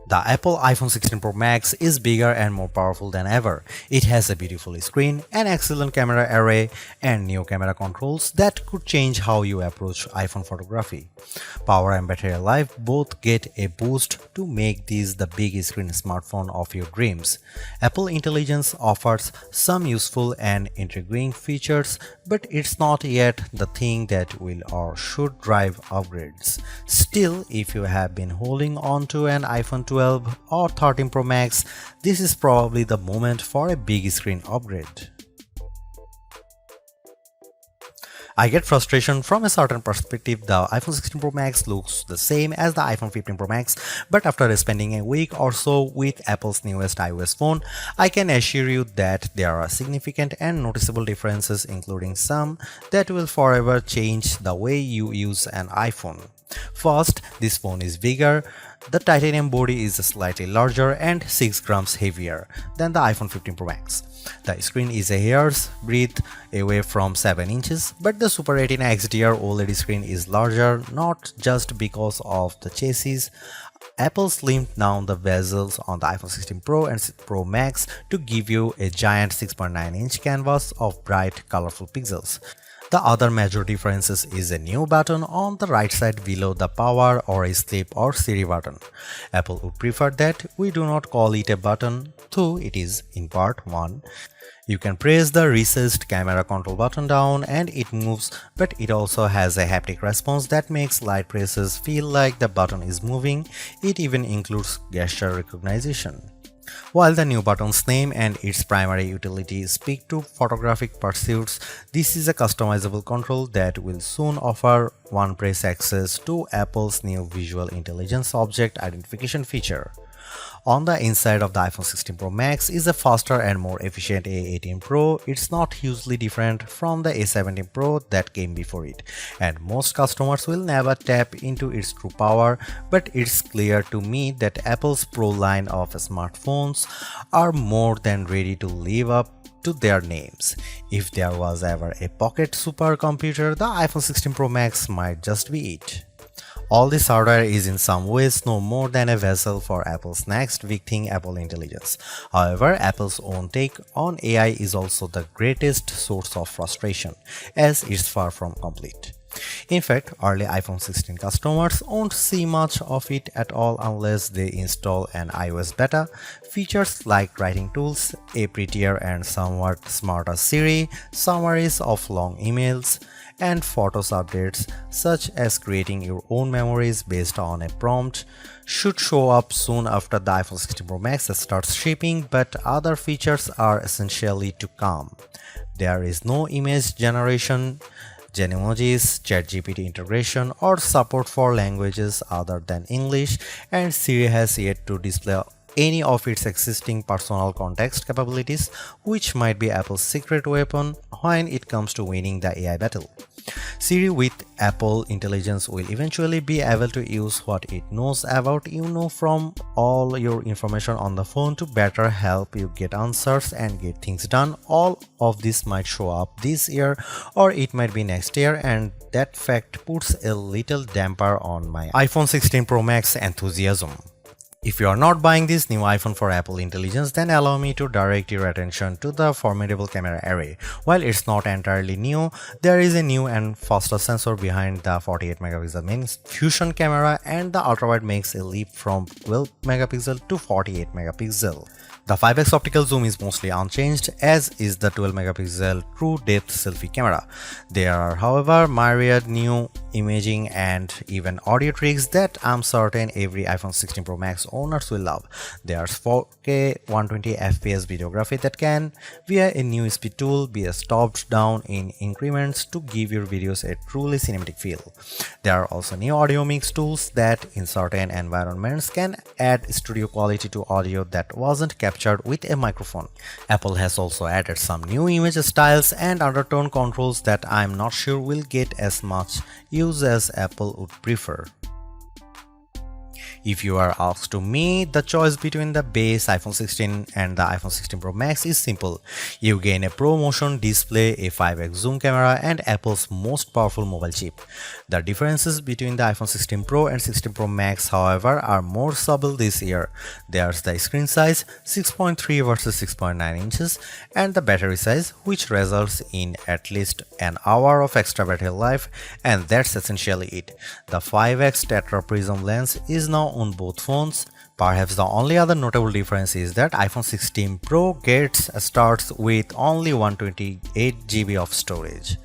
The Apple iPhone 16 Pro Max is bigger and more powerful than ever. It has a beautiful screen, an excellent camera array, and new camera controls that could change how you approach iPhone photography. Power and battery life both get a boost to make this the big screen smartphone of your dreams. Apple Intelligence offers some useful and intriguing features, but it's not yet the thing that will or should drive upgrades. Still, if you have been holding on to an iPhone 12 or 13 Pro Max, this is probably the moment for a big screen upgrade. I get frustration from a certain perspective. The iPhone 16 Pro Max looks the same as the iPhone 15 Pro Max, but after spending a week or so with Apple's newest iOS phone, I can assure you that there are significant and noticeable differences, including some that will forever change the way you use an iPhone. First, this phone is bigger. The titanium body is slightly larger and 6 grams heavier than the iPhone 15 Pro Max. The screen is a hair's breadth away from 7 inches, but the Super Retina XDR OLED screen is larger, not just because of the chassis. Apple slimmed down the bezels on the iPhone 16 Pro and Pro Max to give you a giant 6.9-inch canvas of bright, colorful pixels. The other major difference is a new button on the right side below the power or a sleep or Siri button. Apple would prefer that we do not call it a button, though it is in part one. You can press the recessed camera control button down and it moves, but it also has a haptic response that makes light presses feel like the button is moving. It even includes gesture recognition. While the new button's name and its primary utility speak to photographic pursuits, this is a customizable control that will soon offer one-press access to Apple's new Visual Intelligence Object Identification feature. On the inside of the iPhone 16 Pro Max is a faster and more efficient A18 Pro. It's not hugely different from the A17 Pro that came before it, and most customers will never tap into its true power, but it's clear to me that Apple's Pro line of smartphones are more than ready to live up to their names. If there was ever a pocket supercomputer, the iPhone 16 Pro Max might just be it. All this hardware is in some ways no more than a vessel for Apple's next big thing, Apple Intelligence. However, Apple's own take on AI is also the greatest source of frustration, as it's far from complete. In fact, early iPhone 16 customers won't see much of it at all unless they install an iOS beta. Features like writing tools, a prettier and somewhat smarter Siri, summaries of long emails, and Photos updates such as creating your own memories based on a prompt should show up soon after the iPhone 16 Pro Max starts shipping, but other features are essentially to come. There is no image generation, Genmojis, ChatGPT integration, or support for languages other than English, and Siri has yet to display any of its existing personal context capabilities, which might be Apple's secret weapon when it comes to winning the AI battle. Siri with Apple Intelligence will eventually be able to use what it knows about you from all your information on the phone to better help you get answers and get things done. All of this might show up this year or it might be next year, and that fact puts a little damper on my iPhone 16 Pro Max enthusiasm. If you are not buying this new iPhone for Apple Intelligence, then allow me to direct your attention to the formidable camera array. While it's not entirely new, there is a new and faster sensor behind the 48 megapixel main fusion camera, and the ultrawide makes a leap from 12 megapixel to 48 megapixel. The 5x optical zoom is mostly unchanged, as is the 12 megapixel true depth selfie camera. There are, however, myriad new imaging and even audio tricks that I'm certain every iPhone 16 Pro Max owners will love. There's 4K 120fps videography that can, via a new speed tool, be stopped down in increments to give your videos a truly cinematic feel. There are also new audio mix tools that in certain environments can add studio quality to audio that wasn't captured with a microphone. Apple has also added some new image styles and undertone controls that I'm not sure will get as much use as Apple would prefer. If you are asked to me, the choice between the base iPhone 16 and the iPhone 16 Pro Max is simple. You gain a Pro Motion display, a 5x zoom camera, and Apple's most powerful mobile chip. The differences between the iPhone 16 Pro and 16 Pro Max, however, are more subtle this year. There's the screen size, 6.3 versus 6.9 inches, and the battery size, which results in at least an hour of extra battery life, and that's essentially it. The 5x Tetra Prism lens is now on both phones. Perhaps the only other notable difference is that iPhone 16 Pro starts with only 128GB of storage.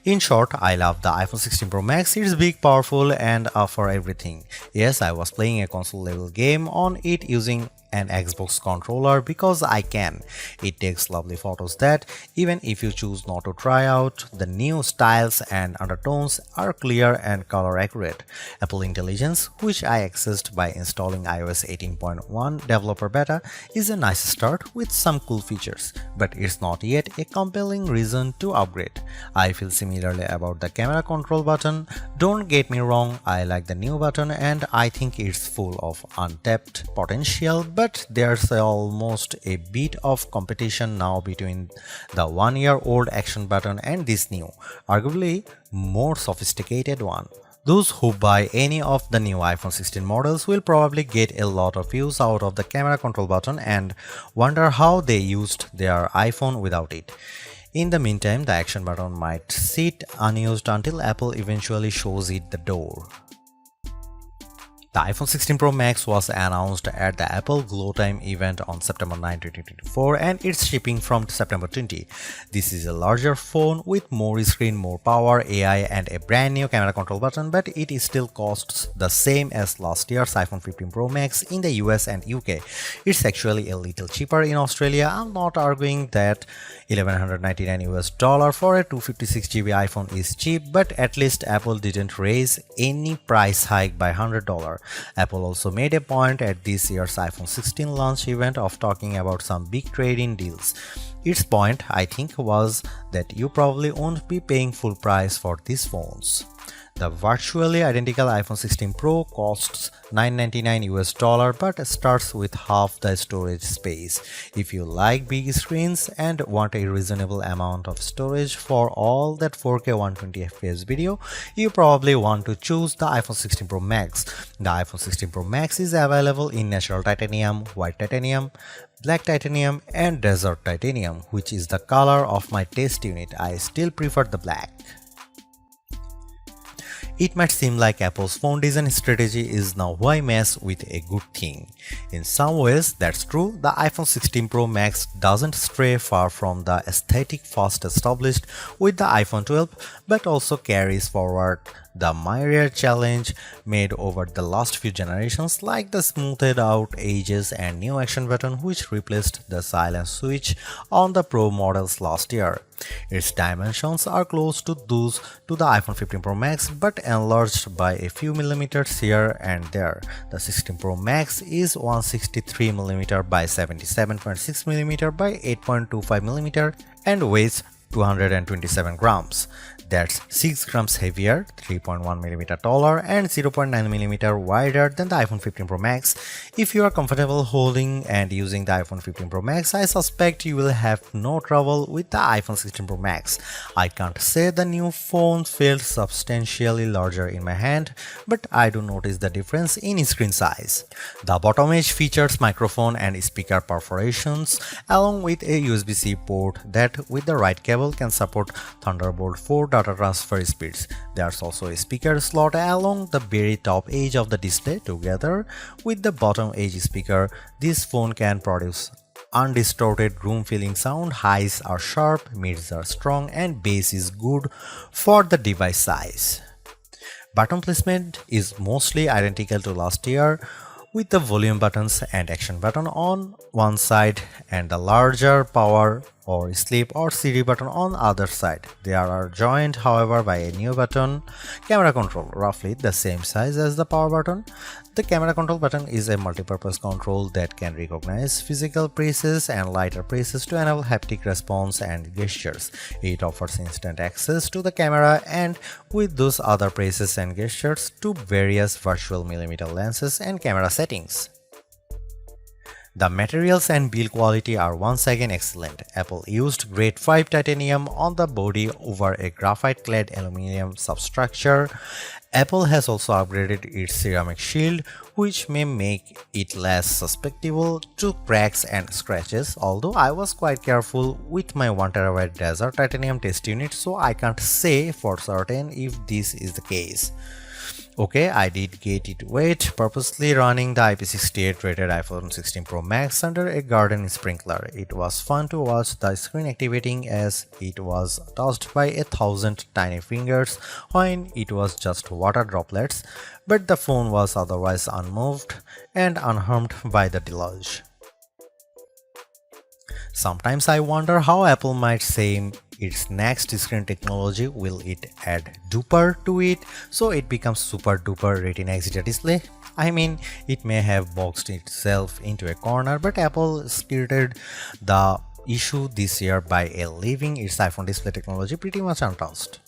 In short, I love the iPhone 16 Pro Max. It's big, powerful, and for everything. Yes, I was playing a console level game on it using an Xbox controller because I can. It takes lovely photos that, even if you choose not to try out, the new styles and undertones are clear and color accurate. Apple Intelligence, which I accessed by installing iOS 18.1 developer beta, is a nice start with some cool features, but it's not yet a compelling reason to upgrade. I feel similarly about the camera control button. Don't get me wrong, I like the new button and I think it's full of untapped potential, but there's almost a bit of competition now between the one-year-old action button and this new, arguably more sophisticated one. Those who buy any of the new iPhone 16 models will probably get a lot of use out of the camera control button and wonder how they used their iPhone without it. In the meantime, the action button might sit unused until Apple eventually shows it the door. The iPhone 16 Pro Max was announced at the Apple Glow Time event on September 9, 2024 and it's shipping from September 20. This is a larger phone with more screen, more power, AI and a brand new camera control button, but it still costs the same as last year's iPhone 15 Pro Max in the US and UK. It's actually a little cheaper in Australia. I'm not arguing that $1,199 for a 256GB iPhone is cheap, but at least Apple didn't raise any price hike by $100. Apple also made a point at this year's iPhone 16 launch event of talking about some big trade-in deals. Its point, I think, was that you probably won't be paying full price for these phones. The virtually identical iPhone 16 Pro costs $999 but starts with half the storage space. If you like big screens and want a reasonable amount of storage for all that 4K 120fps video, you probably want to choose the iPhone 16 Pro Max. The iPhone 16 Pro Max is available in natural titanium, white titanium, black titanium and desert titanium, which is the color of my test unit. I still prefer the black. It might seem like Apple's phone design strategy is now why mess with a good thing. In some ways, that's true. The iPhone 16 Pro Max doesn't stray far from the aesthetic first established with the iPhone 12, but also carries forward the myriad challenge made over the last few generations, like the smoothed out edges and new action button which replaced the silent switch on the Pro models last year. Its dimensions are close to those to the iPhone 15 Pro Max but enlarged by a few millimeters here and there. The 16 Pro Max is 163mm by 77.6mm by 8.25mm and weighs 227 grams. That's 6 grams heavier, 3.1mm taller, and 0.9mm wider than the iPhone 15 Pro Max. If you are comfortable holding and using the iPhone 15 Pro Max, I suspect you will have no trouble with the iPhone 16 Pro Max. I can't say the new phone feels substantially larger in my hand, but I do notice the difference in screen size. The bottom edge features microphone and speaker perforations, along with a USB-C port that, with the right cable, can support Thunderbolt 4 data transfer speeds. There's also a speaker slot along the very top edge of the display. Together with the bottom edge speaker, this phone can produce undistorted room-filling sound. Highs are sharp, mids are strong, and bass is good for the device size. Button placement is mostly identical to last year, with the volume buttons and action button on one side and the larger power or sleep or Siri button on the other side. They are joined, however, by a new button, camera control, roughly the same size as the power button. The camera control button is a multi-purpose control that can recognize physical presses and lighter presses to enable haptic response and gestures. It offers instant access to the camera and with those other presses and gestures to various virtual millimeter lenses and camera settings. The materials and build quality are once again excellent. Apple used grade 5 titanium on the body over a graphite-clad aluminum substructure. Apple has also upgraded its ceramic shield, which may make it less susceptible to cracks and scratches, although I was quite careful with my 1TB Desert titanium test unit, so I can't say for certain if this is the case. Okay, I did get it wet, purposely running the IP68 rated iPhone 16 Pro Max under a garden sprinkler. It was fun to watch the screen activating as it was touched by 1,000 tiny fingers when it was just water droplets, but the phone was otherwise unmoved and unharmed by the deluge. Sometimes I wonder how Apple might say its next screen technology. Will it add duper to it so it becomes super duper Retina XDR display? I mean, it may have boxed itself into a corner, but Apple skirted the issue this year by leaving its iPhone display technology pretty much untouched.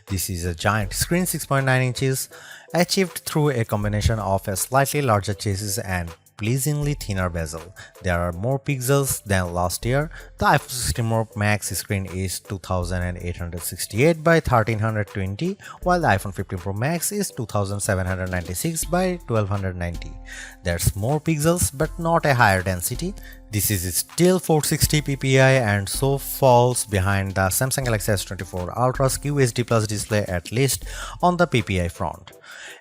This is a giant screen 6.9 inches achieved through a combination of a slightly larger chassis and pleasingly thinner bezel. There are more pixels than last year. The iPhone 16 Pro Max screen is 2868 by 1320, while the iPhone 15 Pro Max is 2796 by 1290. There's more pixels but not a higher density. This is still 460 ppi and so falls behind the Samsung Galaxy S24 Ultra's QHD Plus display, at least on the ppi front.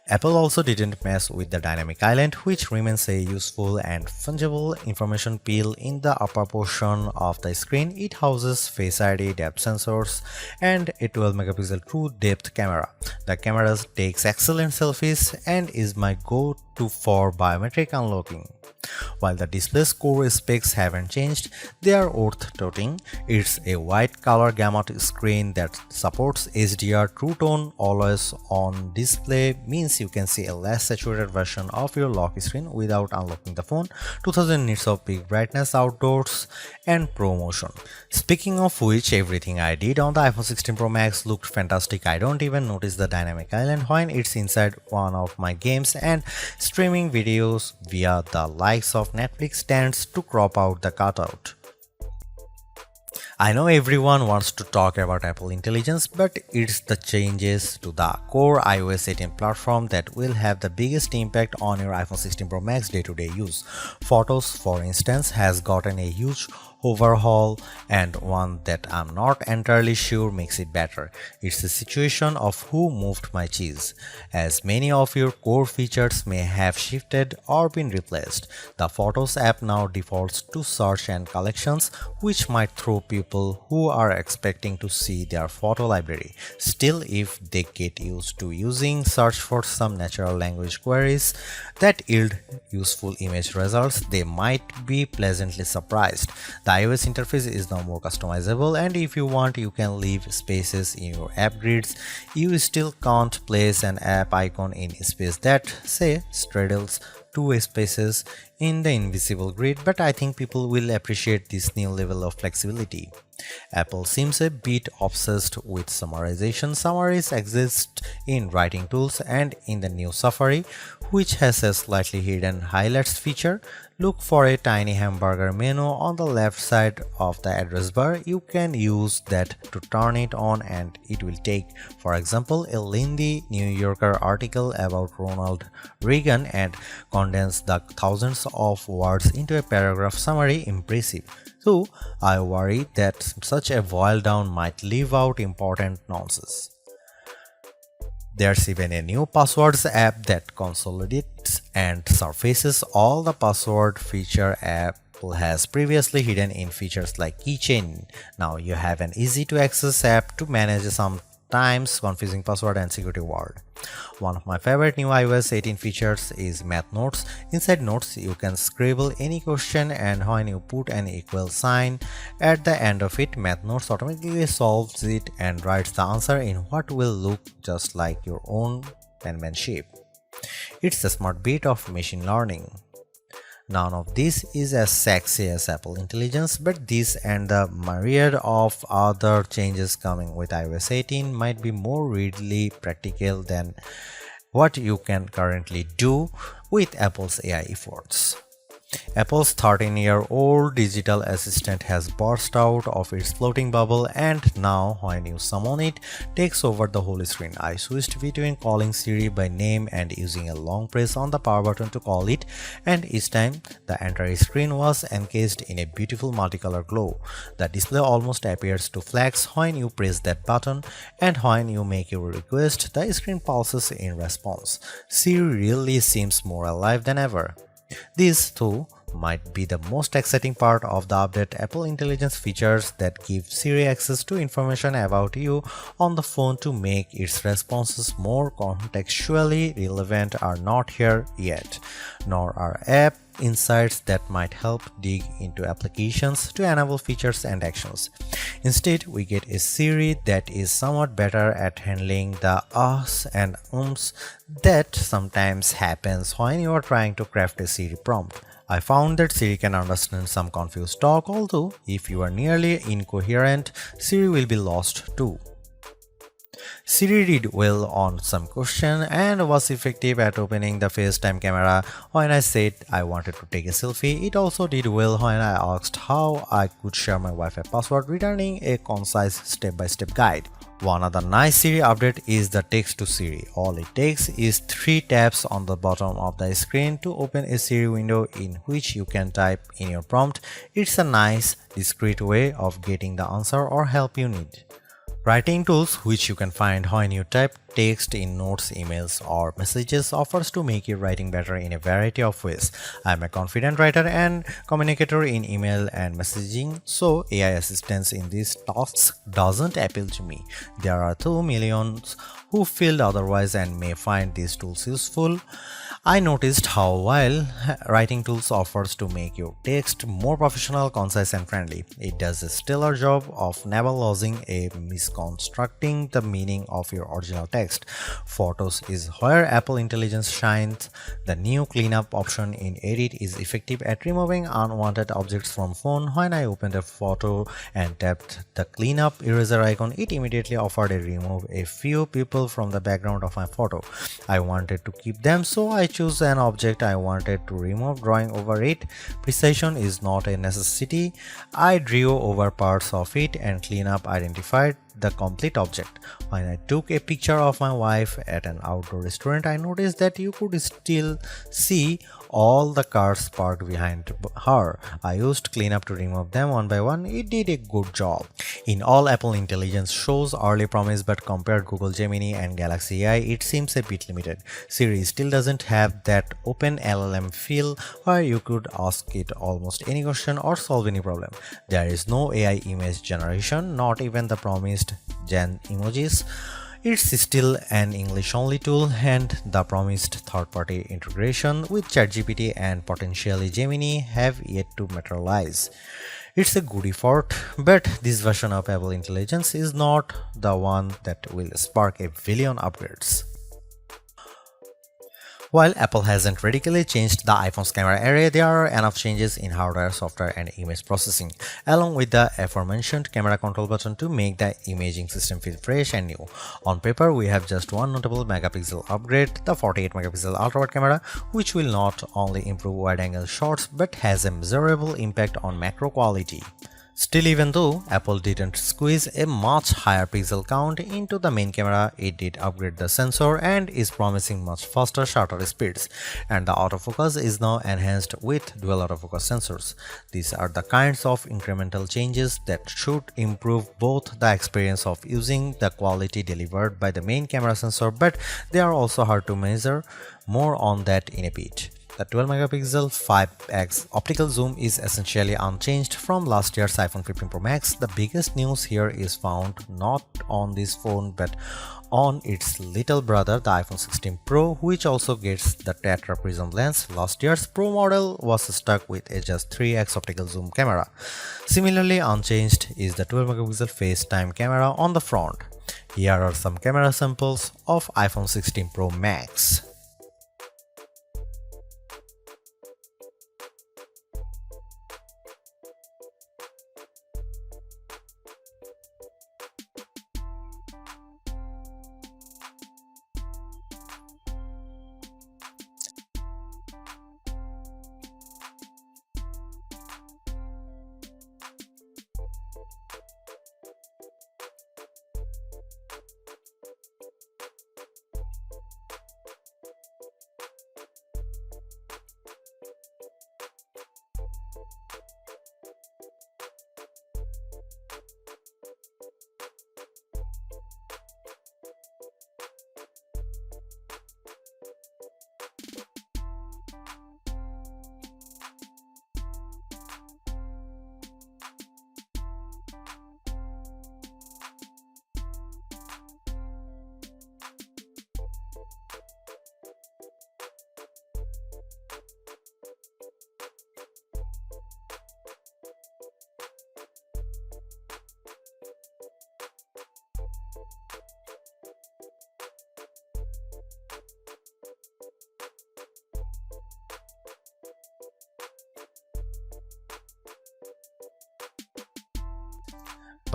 Apple also didn't mess with the dynamic island, which remains a useful and fungible information peel in the upper portion of the screen. It houses Face ID, depth sensors, and a 12-megapixel true depth camera. The camera takes excellent selfies and is my go-to for biometric unlocking. While the display's core specs haven't changed, they are worth noting. It's a wide color gamut screen that supports HDR True Tone always on display, means you can see a less saturated version of your lock screen without unlocking the phone, 2000 nits of peak brightness outdoors, and Pro Motion. Speaking of which, everything I did on the iPhone 16 Pro Max looked fantastic. I don't even notice the dynamic island when it's inside one of my games, and streaming videos via the likes of Netflix tends to crop out the cutout. I know everyone wants to talk about Apple Intelligence, but it's the changes to the core iOS 18 platform that will have the biggest impact on your iPhone 16 Pro Max day-to-day use. Photos, for instance, has gotten a huge overhaul, and one that I'm not entirely sure makes it better. It's the situation of who moved my cheese, as many of your core features may have shifted or been replaced. The Photos app now defaults to search and collections, which might throw people who are expecting to see their photo library. Still, if they get used to using search for some natural language queries that yield useful image results, they might be pleasantly surprised. The iOS interface is now more customizable, and if you want, you can leave spaces in your app grids. You still can't place an app icon in space that, say, straddles two spaces in the invisible grid, but I think people will appreciate this new level of flexibility. Apple seems a bit obsessed with summarization. Summaries exist in writing tools and in the new Safari, which has a slightly hidden highlights feature. Look for a tiny hamburger menu on the left side of the address bar. You can use that to turn it on, and it will take, for example, a lengthy New Yorker article about Ronald Reagan and condense the thousands of words into a paragraph summary. Impressive. So I worry that such a boil down might leave out important nonsense. There's even a new passwords app that consolidates and surfaces all the password feature Apple has previously hidden in features like keychain. Now you have an easy to access app to manage sometimes confusing password and security word. One of my favorite new iOS 18 features is Math Notes. Inside Notes, you can scribble any question, and when you put an equal sign at the end of it, Math Notes automatically solves it and writes the answer in what will look just like your own penmanship. It's a smart bit of machine learning. None of this is as sexy as Apple Intelligence, but this and the myriad of other changes coming with iOS 18 might be more readily practical than what you can currently do with Apple's AI efforts. Apple's 13-year-old digital assistant has burst out of its floating bubble, and now when you summon it, takes over the whole screen. I switched between calling Siri by name and using a long press on the power button to call it, and each time the entire screen was encased in a beautiful multicolor glow. The display almost appears to flash when you press that button, and when you make your request, the screen pulses in response. Siri really seems more alive than ever. This, too, might be the most exciting part of the update. Apple Intelligence features that give Siri access to information about you on the phone to make its responses more contextually relevant are not here yet, nor are app insights that might help dig into applications to enable features and actions. Instead, we get a Siri that is somewhat better at handling the ahs and ums that sometimes happens when you are trying to craft a Siri prompt. I found that Siri can understand some confused talk, although if you are nearly incoherent, Siri will be lost too. Siri did well on some question and was effective at opening the FaceTime camera when I said I wanted to take a selfie. It also did well when I asked how I could share my Wi-Fi password, returning a concise step-by-step guide. One other nice Siri update is the text to Siri. All it takes is 3 taps on the bottom of the screen to open a Siri window in which you can type in your prompt. It's a nice, discreet way of getting the answer or help you need. Writing tools, which you can find when you type text in notes, emails, or messages, offers to make your writing better in a variety of ways. I'm a confident writer and communicator in email and messaging, so AI assistance in these tasks doesn't appeal to me. There are 2 millions who feel otherwise and may find these tools useful. I noticed how while writing tools offers to make your text more professional, concise, and friendly, it does a stellar job of never losing a misconstructing the meaning of your original text. Photos is where Apple Intelligence shines. The new cleanup option in Edit is effective at removing unwanted objects from phone. When I opened a photo and tapped the cleanup eraser icon, it immediately offered to remove a few people from the background of my photo. I wanted to keep them, so I choose an object I wanted to remove, drawing over it. Precision is not a necessity. I drew over parts of it and cleanup identified the complete object. When I took a picture of my wife at an outdoor restaurant, I noticed that you could still see all the cars parked behind her. I used cleanup to remove them one by one. It did a good job. In all, Apple Intelligence shows early promise, but compared Google Gemini and Galaxy AI, it seems a bit limited. Siri still doesn't have that open LLM feel where you could ask it almost any question or solve any problem. There is no AI image generation, not even the promised Gen emojis. It's still an English-only tool, and the promised third-party integration with ChatGPT and potentially Gemini have yet to materialize. It's a good effort, but this version of Apple Intelligence is not the one that will spark a billion upgrades. While Apple hasn't radically changed the iPhone's camera array, there are enough changes in hardware, software, and image processing, along with the aforementioned camera control button to make the imaging system feel fresh and new. On paper, we have just one notable megapixel upgrade, the 48-megapixel ultra-wide camera, which will not only improve wide-angle shots but has a measurable impact on macro quality. Still, even though Apple didn't squeeze a much higher pixel count into the main camera, it did upgrade the sensor and is promising much faster shutter speeds, and the autofocus is now enhanced with dual autofocus sensors. These are the kinds of incremental changes that should improve both the experience of using the quality delivered by the main camera sensor, but they are also hard to measure. More on that in a bit. The 12-megapixel 5x optical zoom is essentially unchanged from last year's iPhone 15 Pro Max. The biggest news here is found not on this phone but on its little brother, the iPhone 16 Pro, which also gets the Tetra Prism lens. Last year's Pro model was stuck with a just 3x optical zoom camera. Similarly unchanged is the 12-megapixel FaceTime camera on the front. Here are some camera samples of iPhone 16 Pro Max.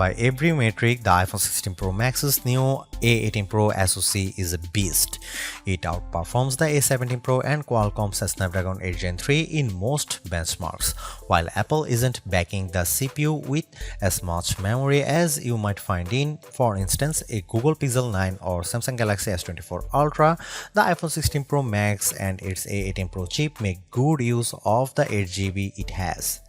By every metric, the iPhone 16 Pro Max's new A18 Pro SoC is a beast. It outperforms the A17 Pro and Qualcomm's Snapdragon 8 Gen 3 in most benchmarks, while Apple isn't backing the CPU with as much memory as you might find in, for instance, a Google Pixel 9 or Samsung Galaxy S24 Ultra. The iPhone 16 Pro Max and its A18 Pro chip make good use of the 8GB it has.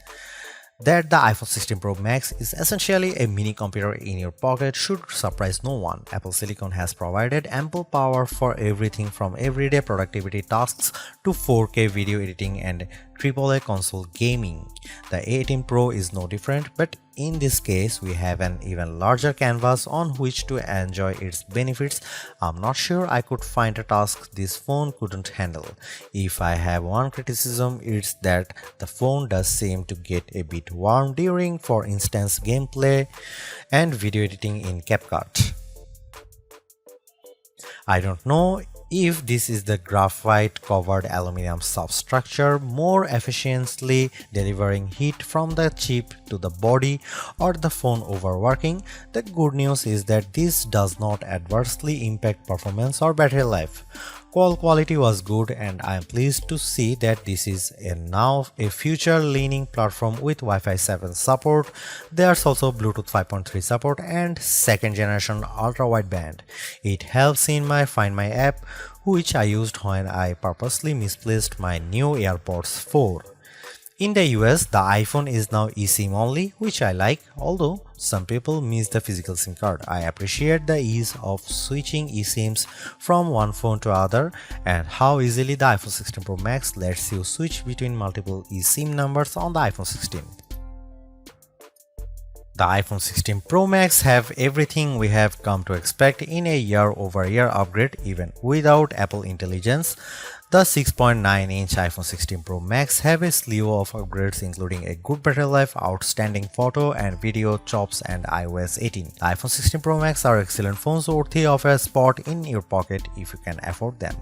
That the iPhone 16 Pro Max is essentially a mini computer in your pocket should surprise no one. Apple Silicon has provided ample power for everything from everyday productivity tasks to 4K video editing and AAA console gaming. The A18 Pro is no different, but in this case, we have an even larger canvas on which to enjoy its benefits. I'm not sure I could find a task this phone couldn't handle. If I have one criticism, it's that the phone does seem to get a bit warm during, for instance, gameplay and video editing in CapCut. I don't know if this is the graphite covered aluminum substructure more efficiently delivering heat from the chip to the body or the phone overworking. The good news is that this does not adversely impact performance or battery life. Call quality was good, and I am pleased to see that this is now a future-leaning platform with Wi-Fi 7 support. There's also Bluetooth 5.3 support and second-generation ultra-wideband. It helps in my Find My app, which I used when I purposely misplaced my new AirPods 4. In the US, the iPhone is now eSIM only, which I like, although some people miss the physical SIM card. I appreciate the ease of switching eSIMs from one phone to other and how easily the iPhone 16 Pro Max lets you switch between multiple eSIM numbers on the iPhone 16. The iPhone 16 Pro Max have everything we have come to expect in a year-over-year upgrade even without Apple Intelligence. The 6.9-inch iPhone 16 Pro Max have a slew of upgrades including a good battery life, outstanding photo and video chops and iOS 18. The iPhone 16 Pro Max are excellent phones worthy of a spot in your pocket if you can afford them.